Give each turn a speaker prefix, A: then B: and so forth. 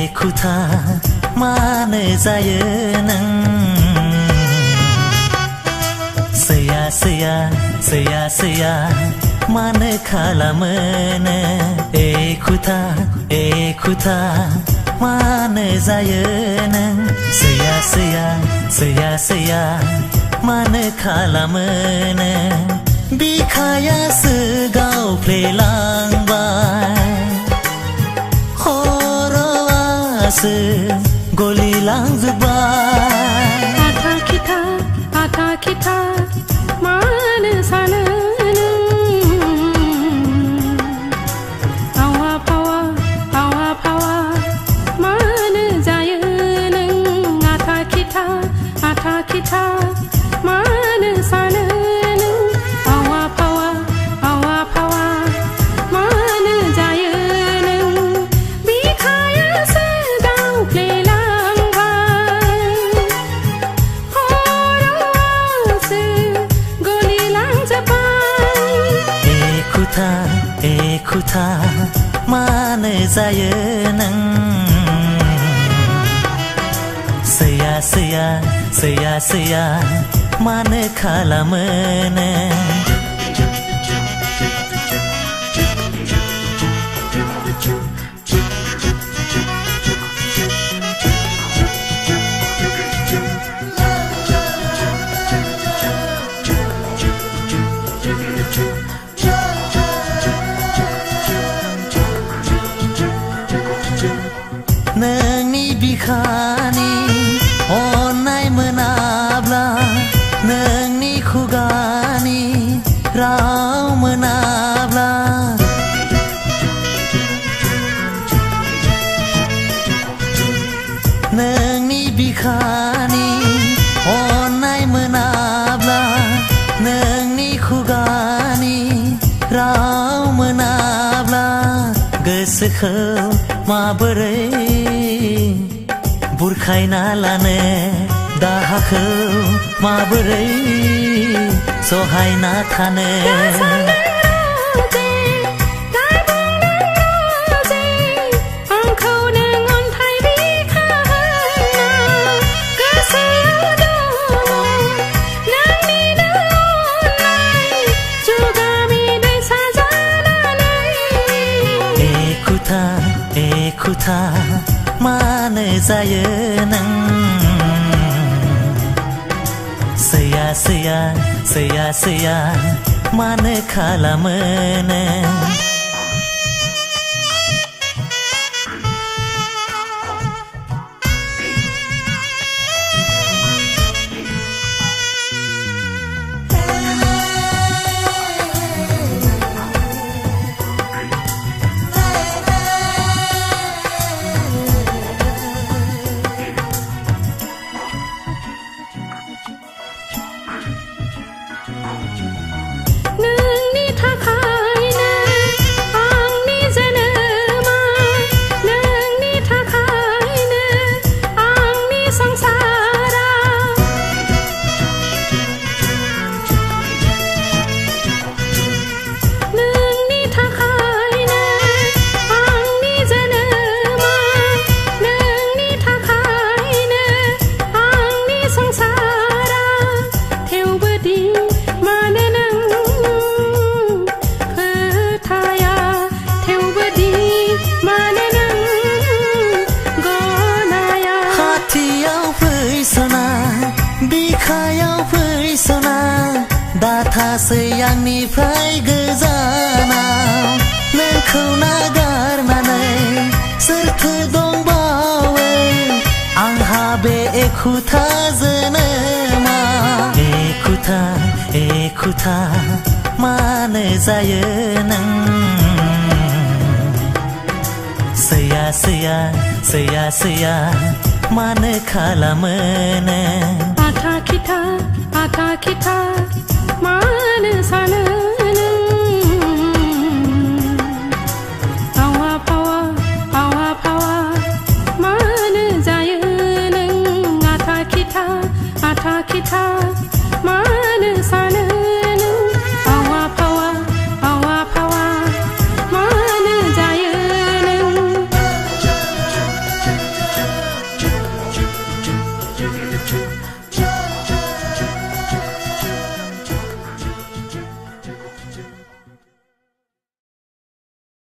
A: एखुथा मानो जायो नों सैया सैया सैया सैया मानो खालामो नों एखुथा मानो जायो नों सैया सैया सैया सैया मानो खालामो नों बिखायासो गावफ्लेलांबाय खर'आसो गलिलांजोब्बाय
B: आथा खिथा मानो सानो नों आवा फावा मानो जायो नों आथा खिथा मानो सानो नों आवा फावा मानो जायो नों बिखायासो गावफ्लेलांबाय खर'आसो गलिलांजोब्बाय
A: एखुथा मानो जायो नों सैया सैया सैया सैया मानो खालामो नों नोंनि बिखानि अननाय मोनाब्ला नोंनि खुगानि राव मोनाब्ला नोंनि बिखानि अननाय मोनाब्ला नोंनि खुगानि राव मोनाब्ला गोसोखौ माबोरै बुरखायना लानो दाहाखौ माबोरै सहायना थानो एखुथा मानो जायो नों सैया सैया सैया सैया मानो खालामो नों
B: नोंनि थाखायनो आंनि जोनोमा नोंनि थाखायनो आंनि संसारा नोंनि थाखायनो आंनि जोनोमा नोंनि थाखायनो आंनि संसारा थेवबोदि मानो नों फोथाया थेवबोदि मानो नों गनाया
A: खाथियाव फैसना बिखायाव फैसना दाथासै आंनिफ्राय गोजानाव नोंखौ नागारनानै सोरथो दंबावो आंहा बे एखुथा जोनोमा एखुथा मानो जायो नों सैया सैया सैया सैया मानो खालामो नों
B: आथा खिथा मानो सानो